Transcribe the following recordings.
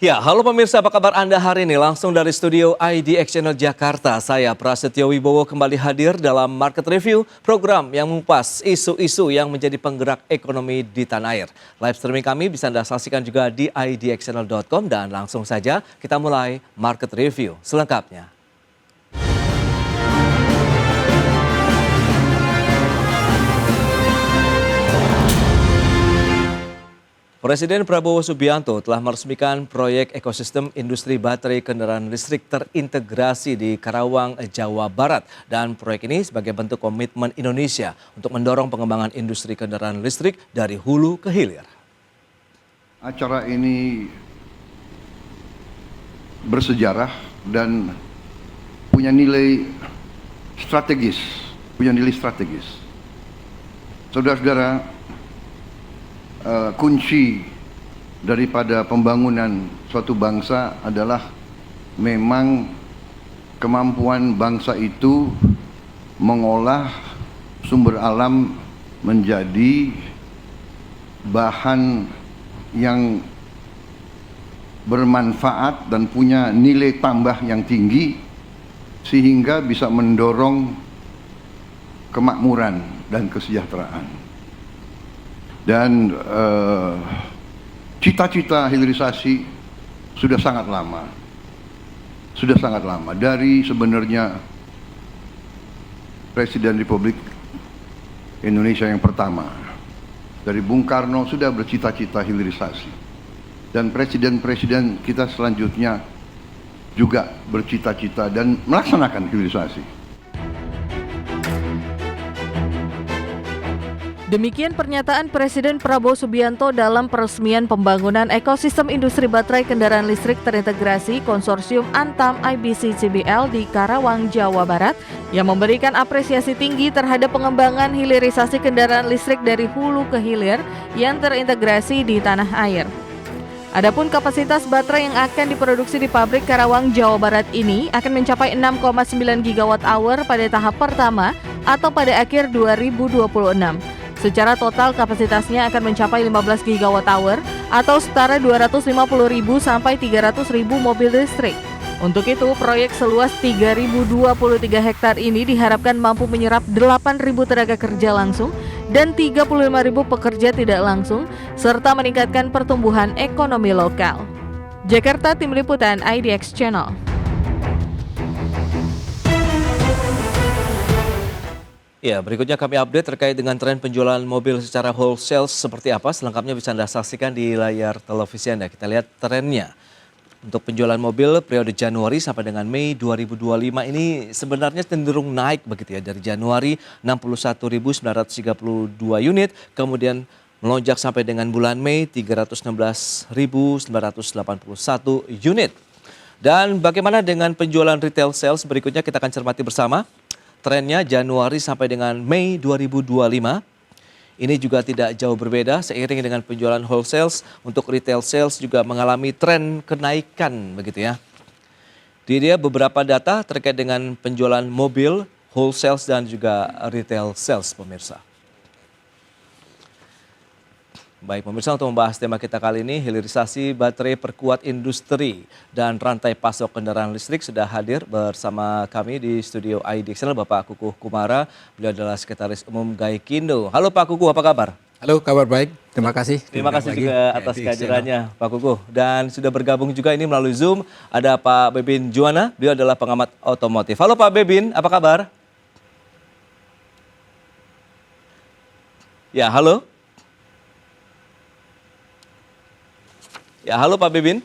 Ya, halo pemirsa, apa kabar Anda hari ini? Langsung dari studio IDX Channel Jakarta, saya Prasetyo Wibowo kembali hadir dalam Market Review, program yang mengupas isu-isu yang menjadi penggerak ekonomi di tanah air. Live streaming kami bisa Anda saksikan juga di idxchannel.com dan langsung saja kita mulai Market Review selengkapnya. Presiden Prabowo Subianto telah meresmikan proyek ekosistem industri baterai kendaraan listrik terintegrasi di Karawang, Jawa Barat. Dan proyek ini sebagai bentuk komitmen Indonesia untuk mendorong pengembangan industri kendaraan listrik dari hulu ke hilir. Acara ini bersejarah dan punya nilai strategis, Saudara-saudara, kunci daripada pembangunan suatu bangsa adalah memang kemampuan bangsa itu mengolah sumber alam menjadi bahan yang bermanfaat dan punya nilai tambah yang tinggi sehingga bisa mendorong kemakmuran dan kesejahteraan. Dan cita-cita hilirisasi sudah sangat lama. Dari sebenarnya Presiden Republik Indonesia yang pertama, dari Bung Karno sudah bercita-cita hilirisasi. Dan presiden-presiden kita selanjutnya juga bercita-cita dan melaksanakan hilirisasi. Demikian pernyataan Presiden Prabowo Subianto dalam peresmian pembangunan ekosistem industri baterai kendaraan listrik terintegrasi konsorsium Antam IBC CBL di Karawang, Jawa Barat yang memberikan apresiasi tinggi terhadap pengembangan hilirisasi kendaraan listrik dari hulu ke hilir yang terintegrasi di tanah air. Adapun kapasitas baterai yang akan diproduksi di pabrik Karawang, Jawa Barat ini akan mencapai 6,9 gigawatt-hour pada tahap pertama atau pada akhir 2026. Secara total kapasitasnya akan mencapai 15 gigawatt-hour atau setara 250.000 sampai 300.000 mobil listrik. Untuk itu, proyek seluas 3.023 hektar ini diharapkan mampu menyerap 8.000 tenaga kerja langsung dan 35.000 pekerja tidak langsung, serta meningkatkan pertumbuhan ekonomi lokal. Jakarta, Tim Liputan IDX Channel. Ya, berikutnya kami update terkait dengan tren penjualan mobil secara wholesale seperti apa. Selengkapnya bisa Anda saksikan di layar televisi Anda. Kita lihat trennya. Untuk penjualan mobil periode Januari sampai dengan Mei 2025 ini sebenarnya cenderung naik begitu ya. Dari Januari 61.932 unit, kemudian melonjak sampai dengan bulan Mei 316.981 unit. Dan bagaimana dengan penjualan retail sales berikutnya kita akan cermati bersama. Trennya Januari sampai dengan Mei 2025 ini juga tidak jauh berbeda seiring dengan penjualan wholesale. Untuk retail sales juga mengalami tren kenaikan begitu ya. Dia beberapa data terkait dengan penjualan mobil wholesale dan juga retail sales pemirsa. Baik pemirsa, untuk membahas tema kita kali ini, hilirisasi baterai perkuat industri dan rantai pasok kendaraan listrik, sudah hadir bersama kami di studio IDX Channel Bapak Kukuh Kumara. Beliau adalah Sekretaris Umum Gaikindo. Halo Pak Kukuh, apa kabar? Halo, kabar baik. Terima kasih. Terima kasih juga atas kehadirannya Pak Kukuh. Dan sudah bergabung juga ini melalui Zoom, ada Pak Bebin Juwana, beliau adalah pengamat otomotif. Halo Pak Bebin, apa kabar? Ya, halo. Ya, halo Pak Bebin.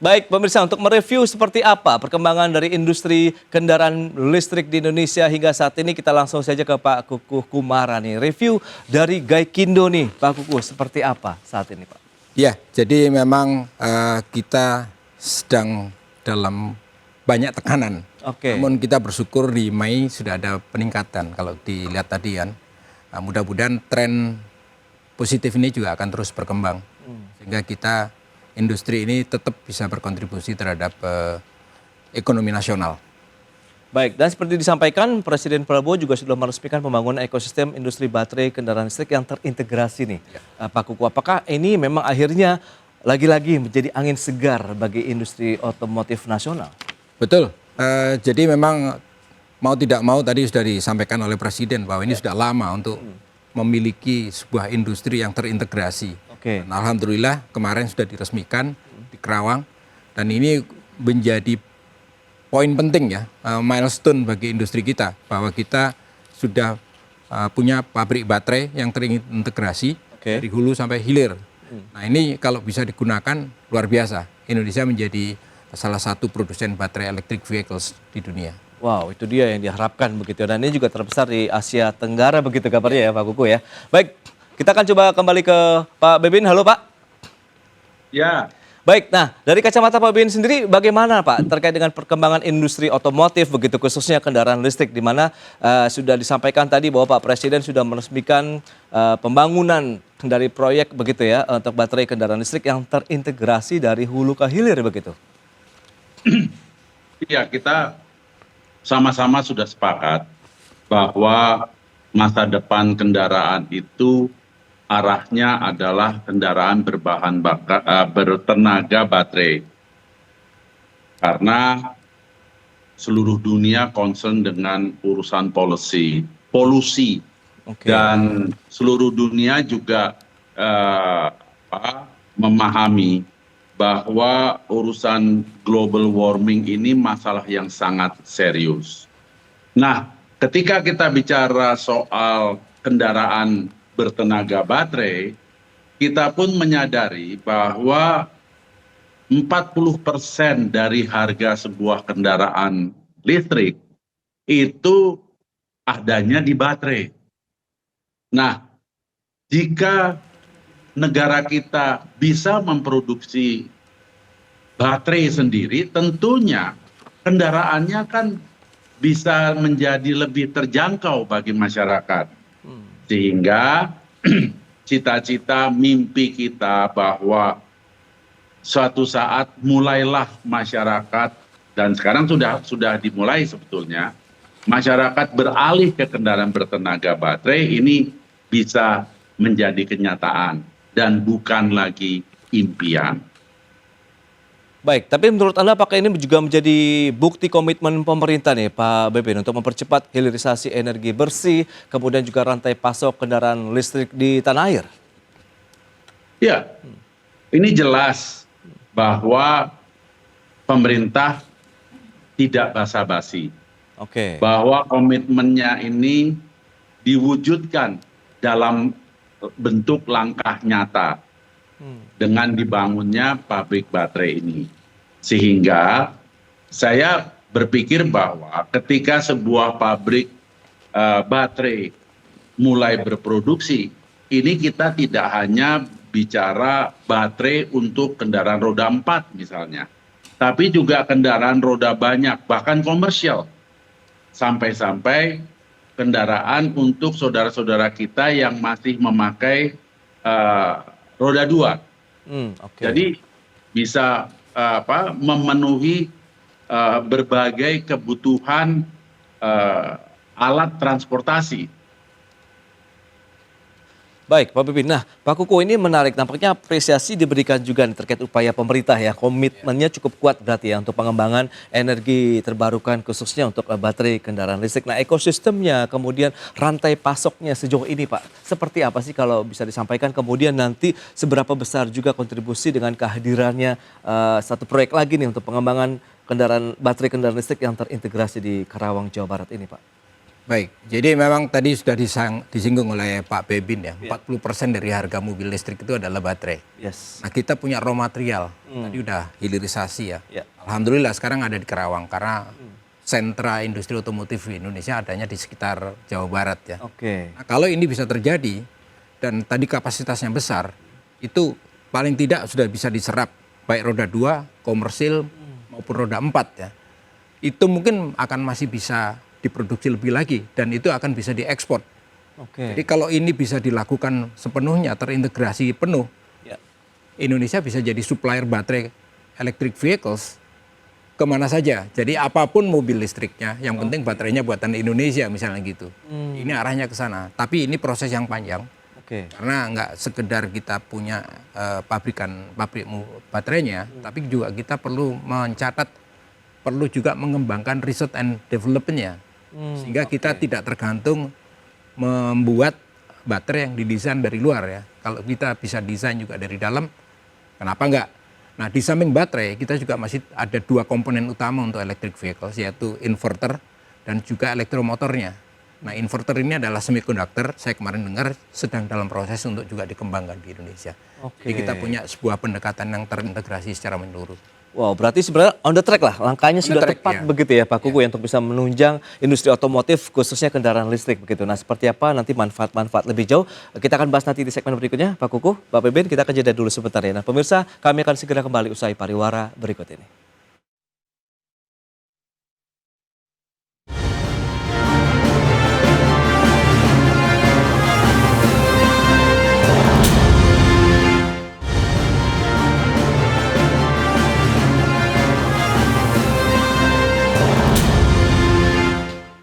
Baik pemirsa, untuk mereview seperti apa perkembangan dari industri kendaraan listrik di Indonesia hingga saat ini, kita langsung saja ke Pak Kukuh Kumara nih. Review dari Gaikindo nih Pak Kukuh, seperti apa saat ini Pak? Ya, jadi memang kita sedang dalam banyak tekanan. Namun kita bersyukur di Mei sudah ada peningkatan kalau dilihat tadi kan. Mudah-mudahan tren positif ini juga akan terus berkembang sehingga kita industri ini tetap bisa berkontribusi terhadap ekonomi nasional. Baik, dan seperti disampaikan Presiden Prabowo juga sudah meresmikan pembangunan ekosistem industri baterai kendaraan listrik yang terintegrasi nih. Pak Kuku, apakah ini memang akhirnya lagi-lagi menjadi angin segar bagi industri otomotif nasional? Betul. Jadi memang mau tidak mau tadi sudah disampaikan oleh Presiden bahwa ini sudah lama untuk memiliki sebuah industri yang terintegrasi. Oke. Dan alhamdulillah kemarin sudah diresmikan di Kerawang dan ini menjadi poin penting ya, milestone bagi industri kita bahwa kita sudah punya pabrik baterai yang terintegrasi dari hulu sampai hilir. Nah ini kalau bisa digunakan luar biasa. Indonesia menjadi salah satu produsen baterai electric vehicles di dunia. Wow, itu dia yang diharapkan begitu. Dan ini juga terbesar di Asia Tenggara begitu kabarnya ya Pak Kuku ya. Baik, kita akan coba kembali ke Pak Bebin. Halo Pak. Ya. Baik, nah dari kacamata Pak Bebin sendiri bagaimana Pak terkait dengan perkembangan industri otomotif begitu khususnya kendaraan listrik di mana sudah disampaikan tadi bahwa Pak Presiden sudah meresmikan pembangunan dari proyek begitu ya untuk baterai kendaraan listrik yang terintegrasi dari hulu ke hilir begitu. Iya, kita sama-sama sudah sepakat bahwa masa depan kendaraan itu arahnya adalah kendaraan bertenaga baterai. Karena seluruh dunia concern dengan urusan polusi. Dan seluruh dunia juga memahami bahwa urusan global warming ini masalah yang sangat serius. Nah, ketika kita bicara soal kendaraan bertenaga baterai, kita pun menyadari bahwa 40% dari harga sebuah kendaraan listrik itu adanya di baterai. Nah, jika negara kita bisa memproduksi baterai sendiri, tentunya kendaraannya kan bisa menjadi lebih terjangkau bagi masyarakat. Sehingga cita-cita mimpi kita bahwa suatu saat mulailah masyarakat, dan sekarang sudah dimulai sebetulnya, masyarakat beralih ke kendaraan bertenaga baterai ini bisa menjadi kenyataan dan bukan lagi impian. Baik, tapi menurut Anda apakah ini juga menjadi bukti komitmen pemerintah nih Pak Bebin untuk mempercepat hilirisasi energi bersih, kemudian juga rantai pasok kendaraan listrik di tanah air? Ya, ini jelas bahwa pemerintah tidak basa-basi. Bahwa komitmennya ini diwujudkan dalam bentuk langkah nyata dengan dibangunnya pabrik baterai ini. Sehingga saya berpikir bahwa ketika sebuah pabrik baterai mulai berproduksi, ini kita tidak hanya bicara baterai untuk kendaraan roda 4 misalnya, tapi juga kendaraan roda banyak, bahkan komersial. Sampai-sampai kendaraan untuk saudara-saudara kita yang masih memakai roda 2. Jadi bisa memenuhi berbagai kebutuhan alat transportasi. Baik Pak Bebin, nah Pak Kuku ini menarik, nampaknya apresiasi diberikan juga terkait upaya pemerintah ya, komitmennya cukup kuat berarti ya untuk pengembangan energi terbarukan khususnya untuk baterai kendaraan listrik. Nah ekosistemnya kemudian rantai pasoknya sejauh ini Pak, seperti apa sih kalau bisa disampaikan, kemudian nanti seberapa besar juga kontribusi dengan kehadirannya satu proyek lagi nih untuk pengembangan baterai kendaraan listrik yang terintegrasi di Karawang, Jawa Barat ini Pak? Baik, jadi memang tadi sudah disinggung oleh Pak Bebin ya, 40% dari harga mobil listrik itu adalah baterai. Nah kita punya raw material, tadi udah hilirisasi ya. Alhamdulillah sekarang ada di Kerawang karena sentra industri otomotif di Indonesia adanya di sekitar Jawa Barat ya. Nah, kalau ini bisa terjadi dan tadi kapasitasnya besar, itu paling tidak sudah bisa diserap baik roda 2, komersil maupun roda 4 ya. Itu mungkin akan masih bisa diproduksi lebih lagi dan itu akan bisa diekspor. Jadi kalau ini bisa dilakukan sepenuhnya, terintegrasi penuh, Indonesia bisa jadi supplier baterai electric vehicles kemana saja. Jadi apapun mobil listriknya, yang penting baterainya buatan Indonesia misalnya gitu. Ini arahnya ke sana. Tapi ini proses yang panjang. Karena nggak sekedar kita punya pabrik baterainya, tapi juga kita perlu mencatat, perlu juga mengembangkan research and development-nya. Sehingga kita tidak tergantung membuat baterai yang didesain dari luar ya. Kalau kita bisa desain juga dari dalam, kenapa enggak? Nah, di samping baterai, kita juga masih ada 2 komponen utama untuk electric vehicles, yaitu inverter dan juga elektromotornya. Nah, inverter ini adalah semiconductor, saya kemarin dengar sedang dalam proses untuk juga dikembangkan di Indonesia. Jadi kita punya sebuah pendekatan yang terintegrasi secara menyeluruh. Wow, berarti sebenarnya on the track lah, langkahnya sudah tepat begitu ya Pak Kuku, untuk bisa menunjang industri otomotif khususnya kendaraan listrik begitu. Nah, seperti apa nanti manfaat-manfaat lebih jauh kita akan bahas nanti di segmen berikutnya Pak Kuku, Pak Beben, kita akan jeda dulu sebentar ya. Nah, pemirsa, kami akan segera kembali usai pariwara berikut ini.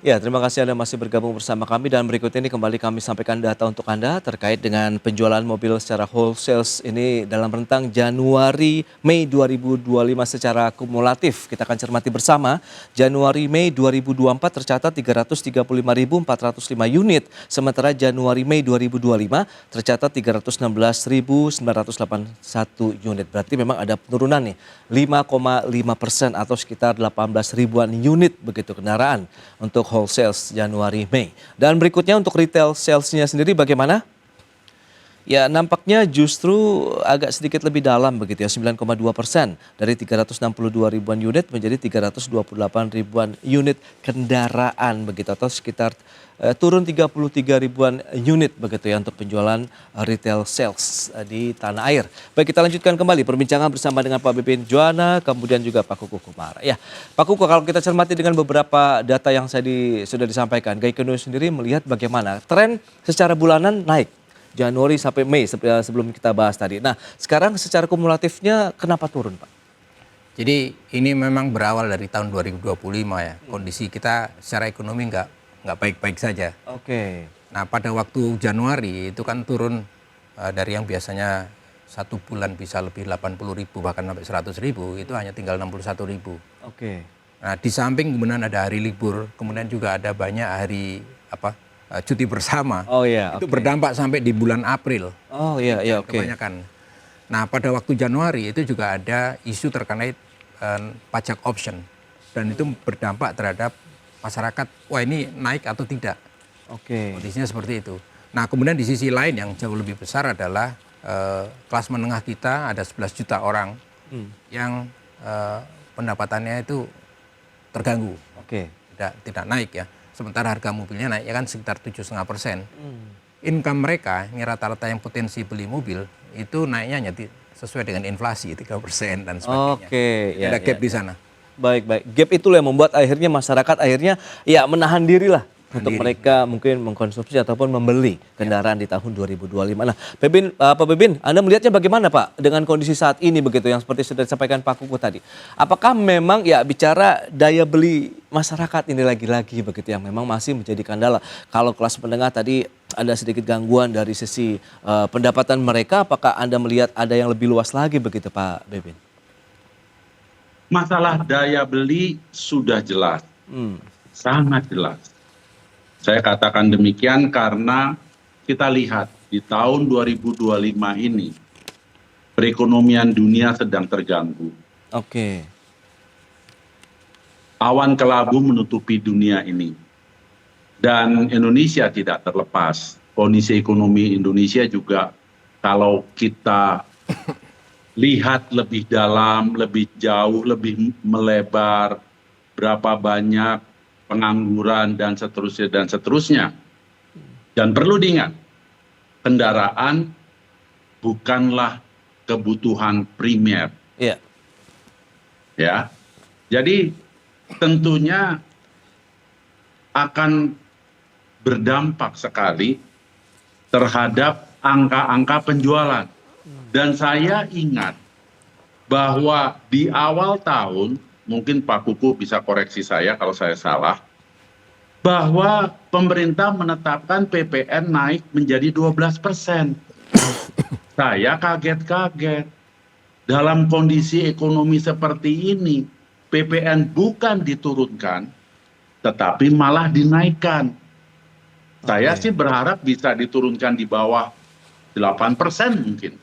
Ya, terima kasih Anda masih bergabung bersama kami dan berikut ini kembali kami sampaikan data untuk Anda terkait dengan penjualan mobil secara wholesale ini dalam rentang Januari-Mei 2025 secara kumulatif. Kita akan cermati bersama. Januari-Mei 2024 tercatat 335.405 unit, sementara Januari-Mei 2025 tercatat 316.981 unit. Berarti memang ada penurunan nih, 5,5% atau sekitar 18 ribuan unit begitu kendaraan untuk wholesale Januari-Mei. Dan berikutnya untuk retail sales-nya sendiri bagaimana? Ya, nampaknya justru agak sedikit lebih dalam begitu ya, 9,2%, dari 362 ribuan unit menjadi 328 ribuan unit kendaraan begitu, atau sekitar turun 33 ribuan unit begitu ya untuk penjualan retail sales di tanah air. Baik, kita lanjutkan kembali perbincangan bersama dengan Pak Beben Juwana, kemudian juga Pak Kuku Kumara. Ya, Pak Kuku, kalau kita cermati dengan beberapa data yang sudah disampaikan, Gaikindo sendiri melihat bagaimana tren secara bulanan naik Januari sampai Mei sebelum kita bahas tadi. Nah, sekarang secara kumulatifnya kenapa turun, Pak? Jadi ini memang berawal dari tahun 2025 ya. Kondisi kita secara ekonomi nggak baik-baik saja. Nah, pada waktu Januari itu kan turun dari yang biasanya 1 bulan bisa lebih 80.000 bahkan sampai 100.000, itu hanya tinggal 61.000. Nah, di samping kemudian ada hari libur, kemudian juga ada banyak hari cuti bersama. Itu berdampak sampai di bulan April. Kebanyakan. Nah, pada waktu Januari itu juga ada isu terkait pajak option, dan itu berdampak terhadap masyarakat, wah ini naik atau tidak. Kondisinya seperti itu. Nah, kemudian di sisi lain yang jauh lebih besar adalah kelas menengah kita ada 11 juta orang yang pendapatannya itu terganggu, tidak naik ya. Sementara harga mobilnya naik ya kan sekitar 7,5%. Income mereka, ini rata-rata yang potensi beli mobil, itu naiknya hanya sesuai dengan inflasi 3% dan sebagainya. Ada gap di sana. Baik. Gap itulah yang membuat akhirnya masyarakat ya menahan diri lah untuk mereka mungkin mengkonsumsi ataupun membeli kendaraan di tahun 2025. Nah, Pak Beben, Anda melihatnya bagaimana Pak dengan kondisi saat ini begitu yang seperti sudah disampaikan Pak Kuku tadi? Apakah memang ya bicara daya beli masyarakat ini lagi-lagi begitu yang memang masih menjadi kendala? Kalau kelas menengah tadi ada sedikit gangguan dari sisi pendapatan mereka, apakah Anda melihat ada yang lebih luas lagi begitu Pak Beben? Masalah daya beli sudah jelas, sangat jelas. Saya katakan demikian karena kita lihat di tahun 2025 ini perekonomian dunia sedang terganggu. Awan kelabu menutupi dunia ini dan Indonesia tidak terlepas. Kondisi ekonomi Indonesia juga kalau kita lihat lebih dalam, lebih jauh, lebih melebar, berapa banyak pengangguran dan seterusnya. Dan perlu diingat, kendaraan bukanlah kebutuhan primer. Ya. Jadi tentunya akan berdampak sekali terhadap angka-angka penjualan. Dan saya ingat bahwa di awal tahun mungkin Pak Kuku bisa koreksi saya kalau saya salah, bahwa pemerintah menetapkan PPN naik menjadi 12%. Saya kaget-kaget. Dalam kondisi ekonomi seperti ini, PPN bukan diturunkan, tetapi malah dinaikkan. Saya sih berharap bisa diturunkan di bawah 8% mungkin.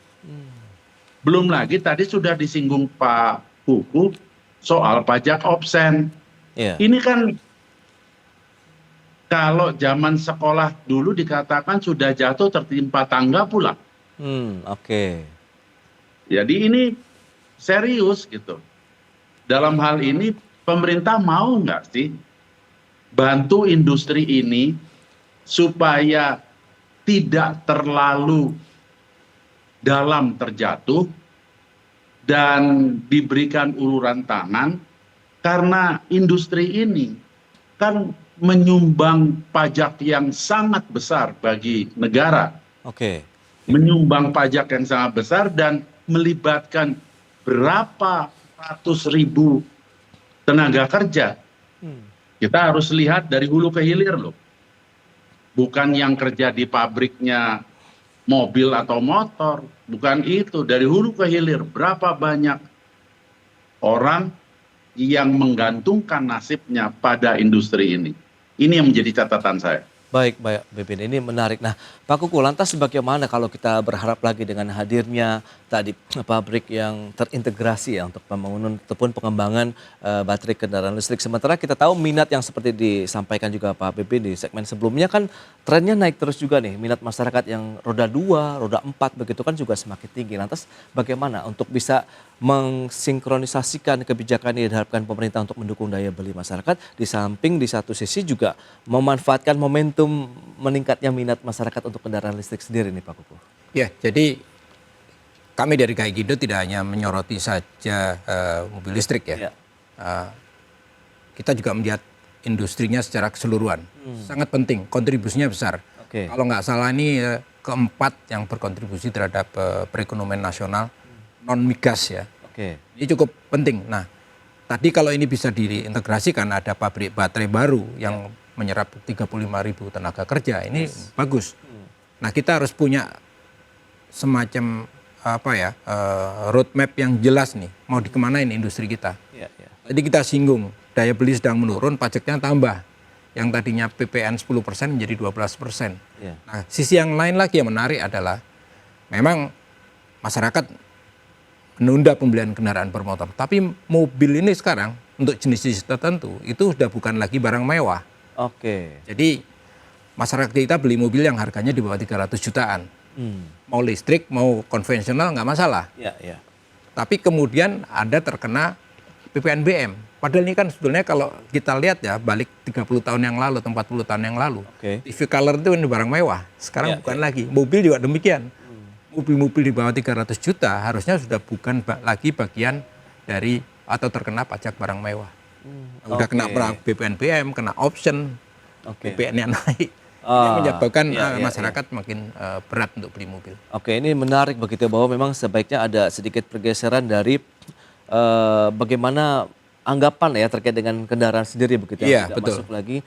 Belum lagi tadi sudah disinggung Pak Kuku soal pajak absen. Ini kan kalau zaman sekolah dulu dikatakan sudah jatuh tertimpa tangga pula. Jadi ini serius gitu. Dalam hal ini pemerintah mau nggak sih bantu industri ini supaya tidak terlalu dalam terjatuh dan diberikan uluran tangan, karena industri ini kan menyumbang pajak yang sangat besar bagi negara. Menyumbang pajak yang sangat besar dan melibatkan berapa ratus ribu tenaga kerja. Kita harus lihat dari hulu ke hilir loh. Bukan yang kerja di pabriknya mobil atau motor, bukan itu. Dari hulu ke hilir, berapa banyak orang yang menggantungkan nasibnya pada industri ini. Ini yang menjadi catatan saya. Baik, Bebin, ini menarik. Nah, Pak Kuku, lantas bagaimana kalau kita berharap lagi dengan hadirnya tadi pabrik yang terintegrasi ya untuk pembangunan ataupun pengembangan baterai kendaraan listrik. Sementara kita tahu minat yang seperti disampaikan juga Pak Bebin di segmen sebelumnya kan trennya naik terus juga nih. Minat masyarakat yang roda 2, roda 4 begitu kan juga semakin tinggi. Lantas bagaimana untuk bisa mensinkronisasikan kebijakan yang diharapkan pemerintah untuk mendukung daya beli masyarakat, di samping di satu sisi juga memanfaatkan momentum meningkatnya minat masyarakat untuk kendaraan listrik sendiri nih Pak Kuku. Ya, jadi kami dari Gaikindo tidak hanya menyoroti saja mobil listrik ya. Kita juga melihat industrinya secara keseluruhan. Sangat penting, kontribusinya besar. Kalau nggak salah ini keempat yang berkontribusi terhadap perekonomian nasional, non migas ya. Ini cukup penting. Nah, tadi kalau ini bisa diintegrasikan, ada pabrik baterai baru yang menyerap 35.000 tenaga kerja, ini bagus. Nah, kita harus punya semacam roadmap yang jelas nih, mau dikemanain industri kita. Tadi kita singgung, daya beli sedang menurun, pajaknya tambah. Yang tadinya PPN 10% menjadi 12%. Nah, sisi yang lain lagi yang menarik adalah memang masyarakat menunda pembelian kendaraan bermotor. Tapi mobil ini sekarang untuk jenis-jenis tertentu itu sudah bukan lagi barang mewah. Jadi masyarakat kita beli mobil yang harganya di bawah 300 jutaan. Mau listrik, mau konvensional nggak masalah. Tapi kemudian ada terkena PPNBM. Padahal ini kan sebetulnya kalau kita lihat ya, balik 30 tahun yang lalu atau 40 tahun yang lalu, TV color itu ini barang mewah. Sekarang bukan lagi. Mobil juga demikian. Mobil-mobil di bawah 300 juta harusnya sudah bukan lagi bagian dari atau terkena pajak barang mewah. Udah kena BPNBM, kena option, BPN-nya naik. Ini menyebabkan masyarakat makin berat untuk beli mobil. Ini menarik begitu bahwa memang sebaiknya ada sedikit pergeseran dari bagaimana anggapan ya terkait dengan kendaraan sendiri begitu ya, tidak masuk lagi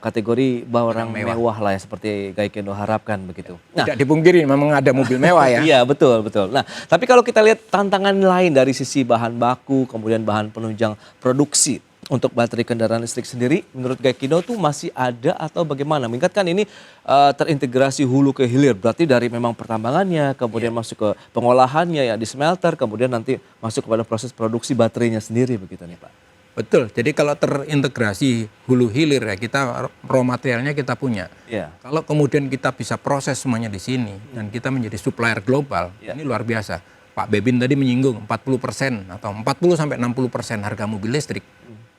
kategori barang mewah lah ya seperti Gaikindo harapkan begitu. Nah, tidak dipungkiri memang ada mobil mewah ya. Iya betul. Nah, tapi kalau kita lihat tantangan lain dari sisi bahan baku, kemudian bahan penunjang produksi untuk baterai kendaraan listrik sendiri, menurut Gaikindo tuh masih ada atau bagaimana? Mengingatkan ini terintegrasi hulu ke hilir, berarti dari memang pertambangannya, kemudian masuk ke pengolahannya ya di smelter, kemudian nanti masuk kepada proses produksi baterainya sendiri begitu nih Pak. Betul, jadi kalau terintegrasi hulu hilir ya kita raw materialnya kita punya. Kalau kemudian kita bisa proses semuanya di sini dan kita menjadi supplier global, ini luar biasa. Pak Bebin tadi menyinggung 40% atau 40-60% harga mobil listrik.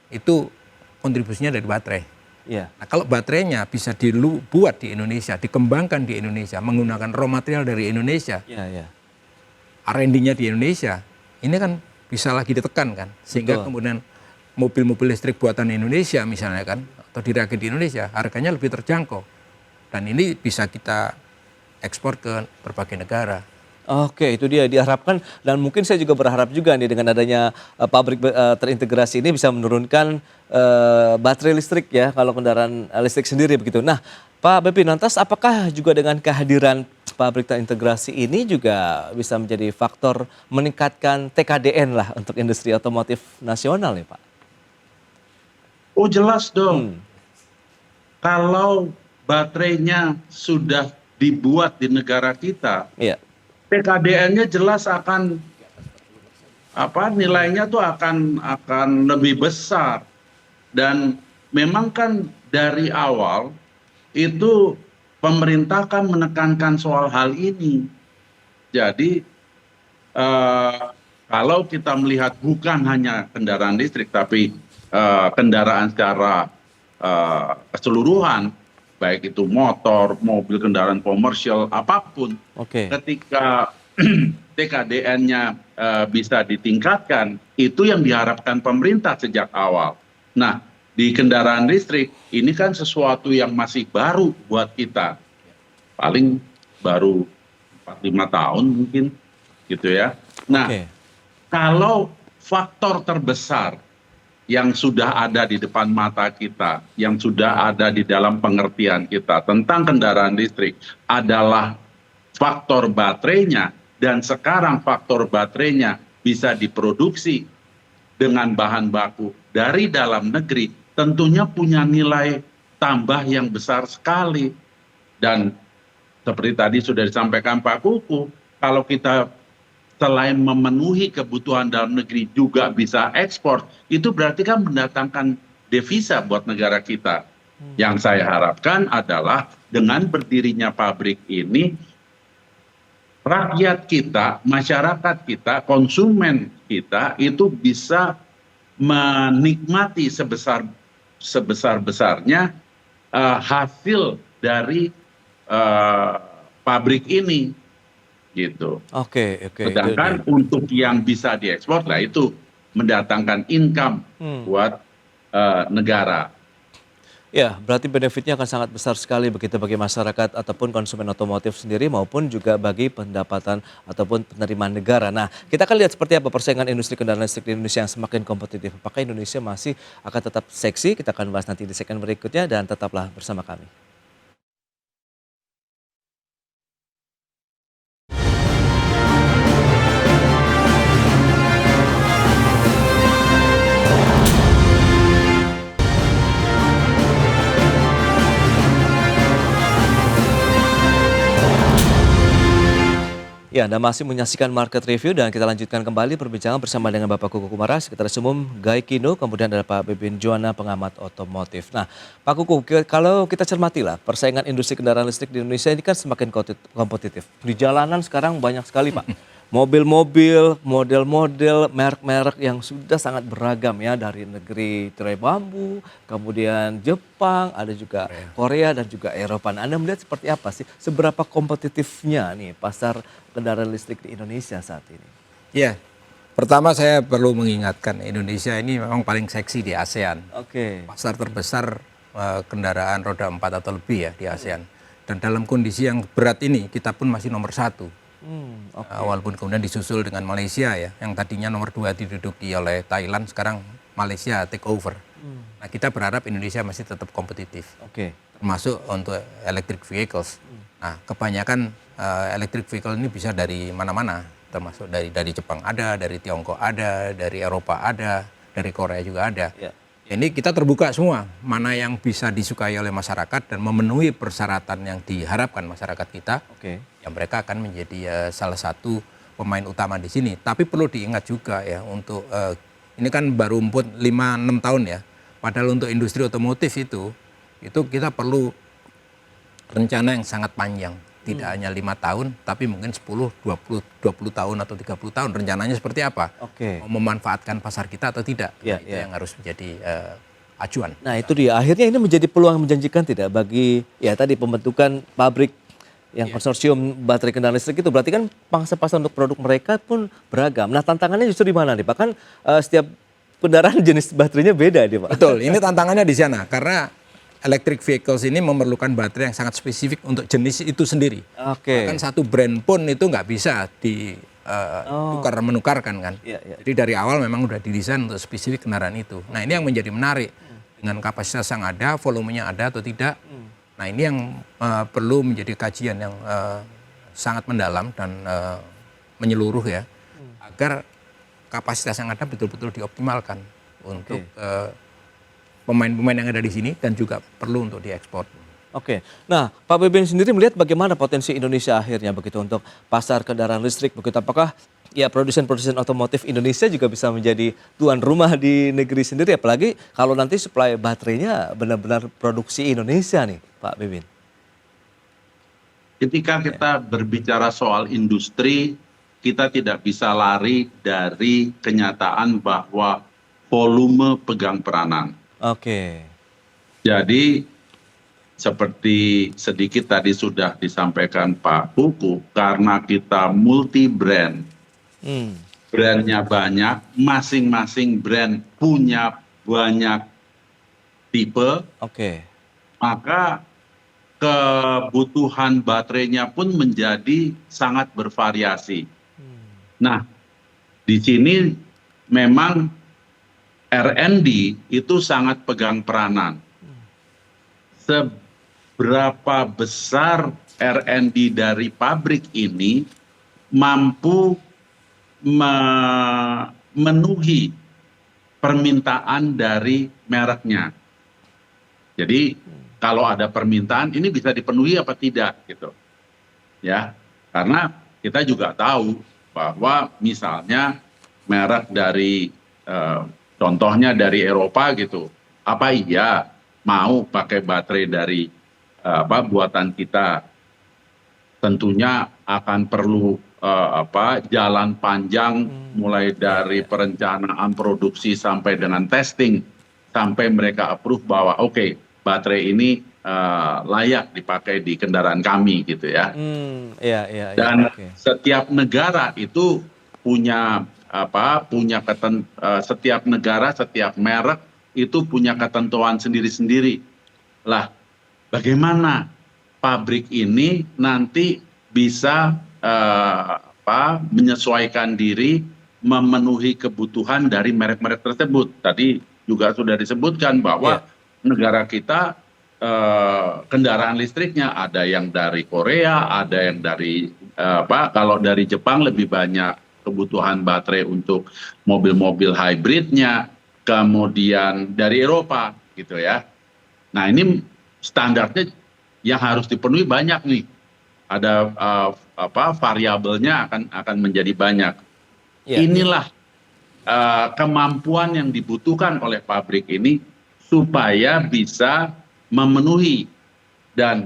Itu kontribusinya dari baterai. Nah, kalau baterainya bisa dibuat di Indonesia, dikembangkan di Indonesia, menggunakan raw material dari Indonesia, R&D-nya di Indonesia, ini kan bisa lagi ditekan kan, sehingga kemudian mobil-mobil listrik buatan Indonesia misalnya kan, atau dirakit di Indonesia, harganya lebih terjangkau. Dan ini bisa kita ekspor ke berbagai negara. Oke, itu dia diharapkan dan mungkin saya juga berharap juga nih dengan adanya pabrik terintegrasi ini bisa menurunkan baterai listrik ya kalau kendaraan listrik sendiri begitu. Nah, Pak Bepin, lantas apakah juga dengan kehadiran pabrik terintegrasi ini juga bisa menjadi faktor meningkatkan TKDN lah untuk industri otomotif nasional nih Pak? Oh jelas dong. Kalau baterainya sudah dibuat di negara kita, Iya. TKDN-nya jelas akan nilainya tuh akan lebih besar. Dan memang kan dari awal itu pemerintah kan menekankan soal hal ini. Jadi kalau kita melihat bukan hanya kendaraan listrik tapi kendaraan secara keseluruhan, baik itu motor, mobil, kendaraan komersial, apapun, ketika TKDN-nya bisa ditingkatkan, itu yang diharapkan pemerintah sejak awal. Nah, di kendaraan listrik, ini kan sesuatu yang masih baru buat kita. Paling baru 4-5 tahun mungkin, gitu ya. Nah, kalau faktor terbesar yang sudah ada di depan mata kita, yang sudah ada di dalam pengertian kita tentang kendaraan listrik adalah faktor baterainya, dan sekarang faktor baterainya bisa diproduksi dengan bahan baku dari dalam negeri, tentunya punya nilai tambah yang besar sekali. Dan seperti tadi sudah disampaikan Pak Kuku, kalau kita selain memenuhi kebutuhan dalam negeri juga bisa ekspor, itu berarti kan mendatangkan devisa buat negara kita. Yang saya harapkan adalah dengan berdirinya pabrik ini, rakyat kita, masyarakat kita, konsumen kita itu bisa menikmati sebesar-besarnya hasil dari pabrik ini. Gitu. Sedangkan untuk yang bisa diekspor, lah itu mendatangkan income buat negara. Ya, berarti benefitnya akan sangat besar sekali begitu bagi masyarakat ataupun konsumen otomotif sendiri maupun juga bagi pendapatan ataupun penerimaan negara. Nah, kita akan lihat seperti apa persaingan industri kendaraan listrik di Indonesia yang semakin kompetitif. Apakah Indonesia masih akan tetap seksi? Kita akan bahas nanti di segmen berikutnya dan tetaplah bersama kami. Ya, Anda masih menyaksikan Market Review dan kita lanjutkan kembali perbincangan bersama dengan Bapak Kuku Kumara, Sekretaris Umum Gaikindo, kemudian ada Pak Bepin Juwana, pengamat otomotif. Nah, Pak Kuku, kalau kita cermati lah, persaingan industri kendaraan listrik di Indonesia ini kan semakin kompetitif. Di jalanan sekarang banyak sekali Pak. Mobil-mobil, model-model, merek-merek yang sudah sangat beragam ya, dari negeri tirai bambu, kemudian Jepang, ada juga Korea dan juga Eropa. Nah, Anda melihat seperti apa sih, seberapa kompetitifnya nih pasar kendaraan listrik di Indonesia saat ini? Ya, pertama saya perlu mengingatkan Indonesia ini memang paling seksi di ASEAN. Pasar terbesar kendaraan roda 4 atau lebih ya di ASEAN. Dan dalam kondisi yang berat ini kita pun masih nomor 1. Walaupun kemudian disusul dengan Malaysia ya, yang tadinya nomor 2 diduduki oleh Thailand, sekarang Malaysia take over. Nah, kita berharap Indonesia masih tetap kompetitif, termasuk untuk electric vehicles. Nah, kebanyakan electric vehicle ini bisa dari mana-mana, termasuk dari Jepang ada, dari Tiongkok ada, dari Eropa ada, dari Korea juga ada. Ini kita terbuka semua, mana yang bisa disukai oleh masyarakat dan memenuhi persyaratan yang diharapkan masyarakat kita, ya mereka akan menjadi salah satu pemain utama di sini. Tapi perlu diingat juga ya, untuk ini kan baru 5-6 tahun ya, padahal untuk industri otomotif itu kita perlu rencana yang sangat panjang. Tidak hanya 5 tahun, tapi mungkin 10, 20 tahun atau 30 tahun. Rencananya seperti apa? Memanfaatkan pasar kita atau tidak? Itu yang harus menjadi acuan. Nah, itu dia. Akhirnya ini menjadi peluang yang menjanjikan tidak bagi ya tadi pembentukan pabrik yang konsorsium baterai kendaraan listrik itu. Berarti kan pangsa pasar untuk produk mereka pun beragam. Nah, tantangannya justru di mana nih Pak? Kan setiap kendaraan jenis baterainya beda nih Pak. Betul, ini tantangannya di sana. Karena electric vehicles ini memerlukan baterai yang sangat spesifik untuk jenis itu sendiri. Oke. Bahkan satu brand pun itu nggak bisa menukarkan kan. Jadi dari awal memang udah didesain untuk spesifik kendaraan itu. Nah ini yang menjadi menarik dengan kapasitas yang ada, volumenya ada atau tidak. Nah ini yang perlu menjadi kajian yang sangat mendalam dan menyeluruh ya, agar kapasitas yang ada betul-betul dioptimalkan untuk pemain-pemain yang ada di sini dan juga perlu untuk diekspor. Oke, nah Pak Beben sendiri melihat bagaimana potensi Indonesia akhirnya begitu untuk pasar kendaraan listrik begitu, apakah ya produsen-produsen otomotif Indonesia juga bisa menjadi tuan rumah di negeri sendiri, apalagi kalau nanti suplai baterainya benar-benar produksi Indonesia nih Pak Beben? Ketika kita berbicara soal industri, kita tidak bisa lari dari kenyataan bahwa volume pegang peranan. Oke. Jadi seperti sedikit tadi sudah disampaikan Pak Kuku, karena kita multi brand, brandnya banyak, masing-masing brand punya banyak tipe, maka kebutuhan baterainya pun menjadi sangat bervariasi. Nah, di sini memang R&D itu sangat pegang peranan. Seberapa besar R&D dari pabrik ini mampu memenuhi permintaan dari mereknya. Jadi kalau ada permintaan ini bisa dipenuhi apa tidak gitu. Ya, karena kita juga tahu bahwa misalnya merek dari contohnya dari Eropa gitu, apa iya mau pakai baterai dari buatan kita? Tentunya akan perlu jalan panjang mulai dari perencanaan produksi sampai dengan testing sampai mereka approve bahwa oke, baterai ini layak dipakai di kendaraan kami gitu ya. Dan setiap negara itu punya setiap negara, setiap merek itu punya ketentuan sendiri-sendiri. Lah, bagaimana pabrik ini nanti bisa menyesuaikan diri memenuhi kebutuhan dari merek-merek tersebut? Tadi juga sudah disebutkan bahwa negara kita kendaraan listriknya ada yang dari Korea, ada yang dari kalau dari Jepang lebih banyak kebutuhan baterai untuk mobil-mobil hybridnya, kemudian dari Eropa gitu ya. Nah ini standarnya yang harus dipenuhi banyak nih. Ada variabelnya akan menjadi banyak. Inilah kemampuan yang dibutuhkan oleh pabrik ini supaya bisa memenuhi, dan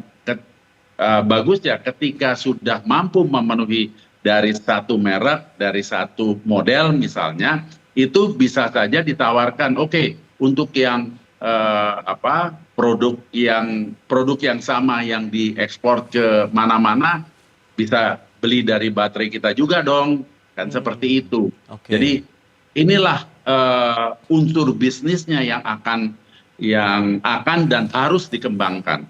bagusnya ketika sudah mampu memenuhi dari satu merek, dari satu model misalnya, itu bisa saja ditawarkan untuk yang produk yang sama yang diekspor ke mana-mana bisa beli dari baterai kita juga dong, kan seperti itu. Jadi inilah unsur bisnisnya yang akan dan harus dikembangkan.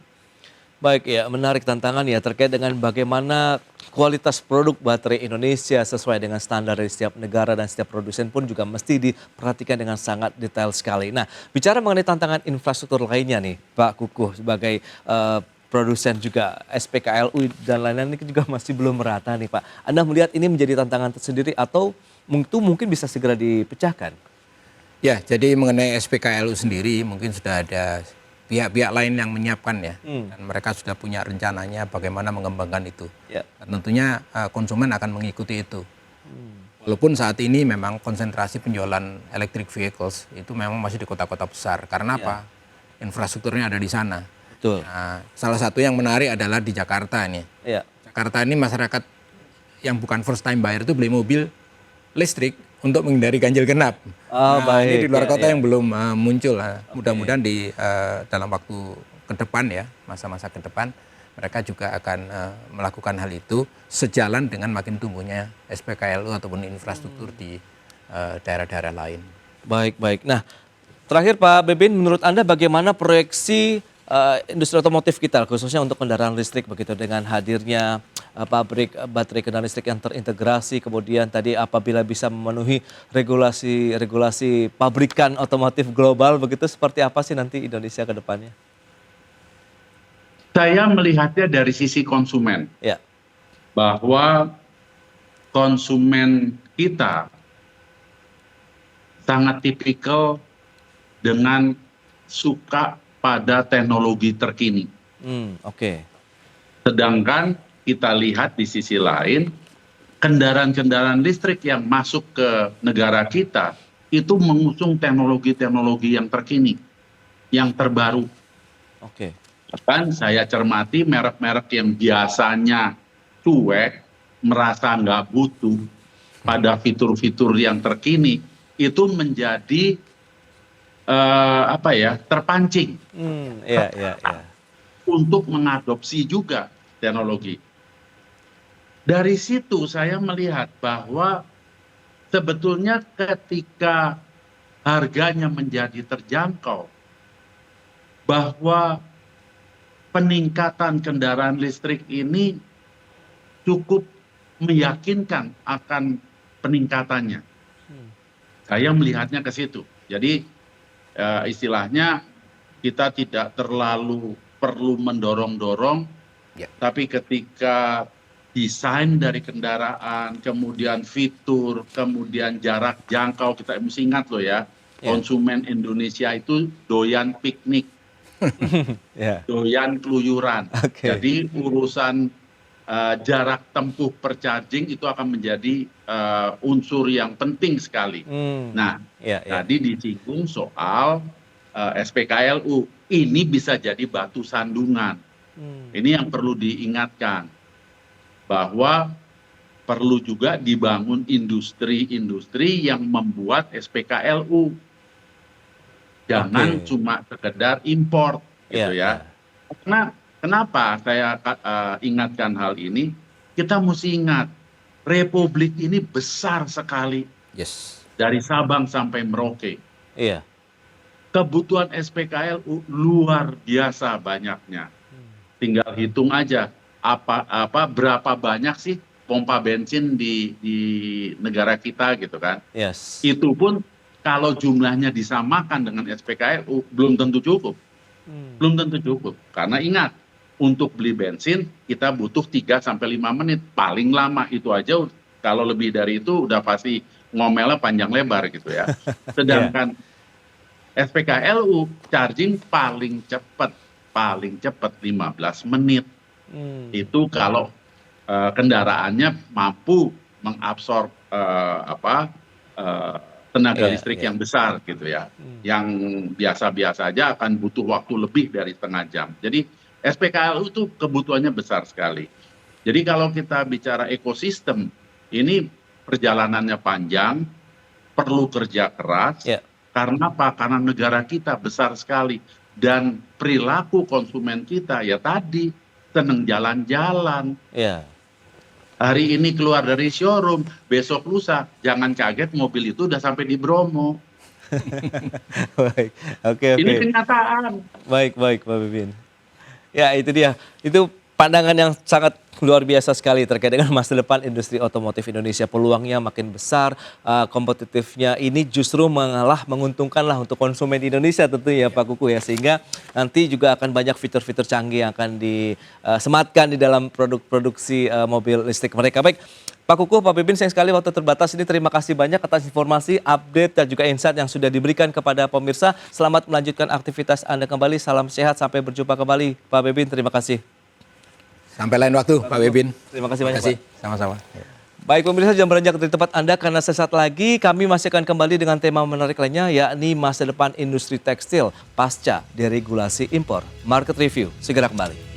Baik ya, menarik tantangan ya terkait dengan bagaimana kualitas produk baterai Indonesia sesuai dengan standar dari setiap negara dan setiap produsen pun juga mesti diperhatikan dengan sangat detail sekali. Nah, bicara mengenai tantangan infrastruktur lainnya nih, Pak Kukuh sebagai produsen juga SPKLU dan lain-lain ini juga masih belum merata nih Pak. Anda melihat ini menjadi tantangan tersendiri atau itu mungkin bisa segera dipecahkan? Ya, jadi mengenai SPKLU sendiri mungkin sudah ada pihak-pihak lain yang menyiapkan ya, dan mereka sudah punya rencananya bagaimana mengembangkan itu. Dan tentunya konsumen akan mengikuti itu. Walaupun saat ini memang konsentrasi penjualan electric vehicles itu memang masih di kota-kota besar. Karena apa? Infrastrukturnya ada di sana. Betul. Nah, salah satu yang menarik adalah di Jakarta nih. Jakarta ini masyarakat yang bukan first time buyer itu beli mobil listrik untuk menghindari ganjil genap. Ini di luar kota yang belum muncul. Mudah-mudahan di dalam waktu ke depan ya, masa-masa ke depan, mereka juga akan melakukan hal itu sejalan dengan makin tumbuhnya SPKLU ataupun infrastruktur di daerah-daerah lain. Baik. Nah, terakhir Pak Beben, menurut Anda bagaimana proyeksi industri otomotif kita, khususnya untuk kendaraan listrik begitu, dengan hadirnya pabrik baterai kendaraan listrik yang terintegrasi, kemudian tadi apabila bisa memenuhi regulasi pabrikan otomotif global begitu, seperti apa sih nanti Indonesia ke depannya? Saya melihatnya dari sisi konsumen, Ya. bahwa konsumen kita sangat tipikal dengan suka pada teknologi terkini. Oke. Sedangkan kita lihat di sisi lain, kendaraan-kendaraan listrik yang masuk ke negara kita itu mengusung teknologi-teknologi yang terkini, yang terbaru. Oke. Bahkan saya cermati merek-merek yang biasanya cuek, merasa nggak butuh pada fitur-fitur yang terkini, itu menjadi terpancing untuk mengadopsi juga teknologi. Dari situ saya melihat bahwa sebetulnya ketika harganya menjadi terjangkau, bahwa peningkatan kendaraan listrik ini cukup meyakinkan akan peningkatannya. Saya melihatnya ke situ. Jadi istilahnya kita tidak terlalu perlu mendorong-dorong, tapi ketika desain dari kendaraan, kemudian fitur, kemudian jarak jangkau, kita mesti ingat loh ya, konsumen Indonesia itu doyan piknik. Doyan keluyuran. Jadi urusan jarak tempuh per charging itu akan menjadi unsur yang penting sekali. Nah, tadi disinggung soal SPKLU. Ini bisa jadi batu sandungan. Ini yang perlu diingatkan, bahwa perlu juga dibangun industri-industri yang membuat SPKLU. Jangan cuma sekedar impor, gitu ya. Karena kenapa saya ingatkan hal ini? Kita mesti ingat, Republik ini besar sekali, dari Sabang sampai Merauke. Kebutuhan SPKLU luar biasa banyaknya. Tinggal hitung aja, berapa banyak sih pompa bensin di negara kita, gitu kan? Itu pun kalau jumlahnya disamakan dengan SPKLU belum tentu cukup. Belum tentu cukup. Karena ingat, untuk beli bensin kita butuh 3-5 menit. Paling lama itu aja, kalau lebih dari itu udah pasti ngomelnya panjang lebar gitu ya. Sedangkan SPKLU charging paling cepat 15 menit. Itu kalau kendaraannya mampu mengabsorb tenaga listrik yang besar gitu ya. Yang biasa-biasa aja akan butuh waktu lebih dari setengah jam. Jadi SPKLU itu kebutuhannya besar sekali. Jadi kalau kita bicara ekosistem, ini perjalanannya panjang, perlu kerja keras. Karena apa? Karena negara kita besar sekali. Dan perilaku konsumen kita ya tadi, seneng jalan-jalan. Hari ini keluar dari showroom, besok lusa jangan kaget mobil itu udah sampai di Bromo. Baik, oke. Ini kenyataan. Baik Pak Pipin. Ya itu dia, itu pandangan yang sangat luar biasa sekali terkait dengan masa depan industri otomotif Indonesia. Peluangnya makin besar, kompetitifnya ini justru menguntungkanlah untuk konsumen Indonesia tentunya Pak Kuku ya. Sehingga nanti juga akan banyak fitur-fitur canggih yang akan disematkan di dalam produksi mobil listrik mereka. Baik, Pak Kuku, Pak Pipin, sayang sekali waktu terbatas ini. Terima kasih banyak atas informasi, update dan juga insight yang sudah diberikan kepada pemirsa. Selamat melanjutkan aktivitas Anda kembali. Salam sehat, sampai berjumpa kembali. Pak Pipin, terima kasih. Sampai lain waktu, Pak Pipin. Terima kasih banyak, Pak. Sama-sama. Baik pemirsa, jangan beranjak dari tempat Anda karena sesaat lagi kami masih akan kembali dengan tema menarik lainnya, yakni masa depan industri tekstil pasca deregulasi impor. Market Review segera kembali.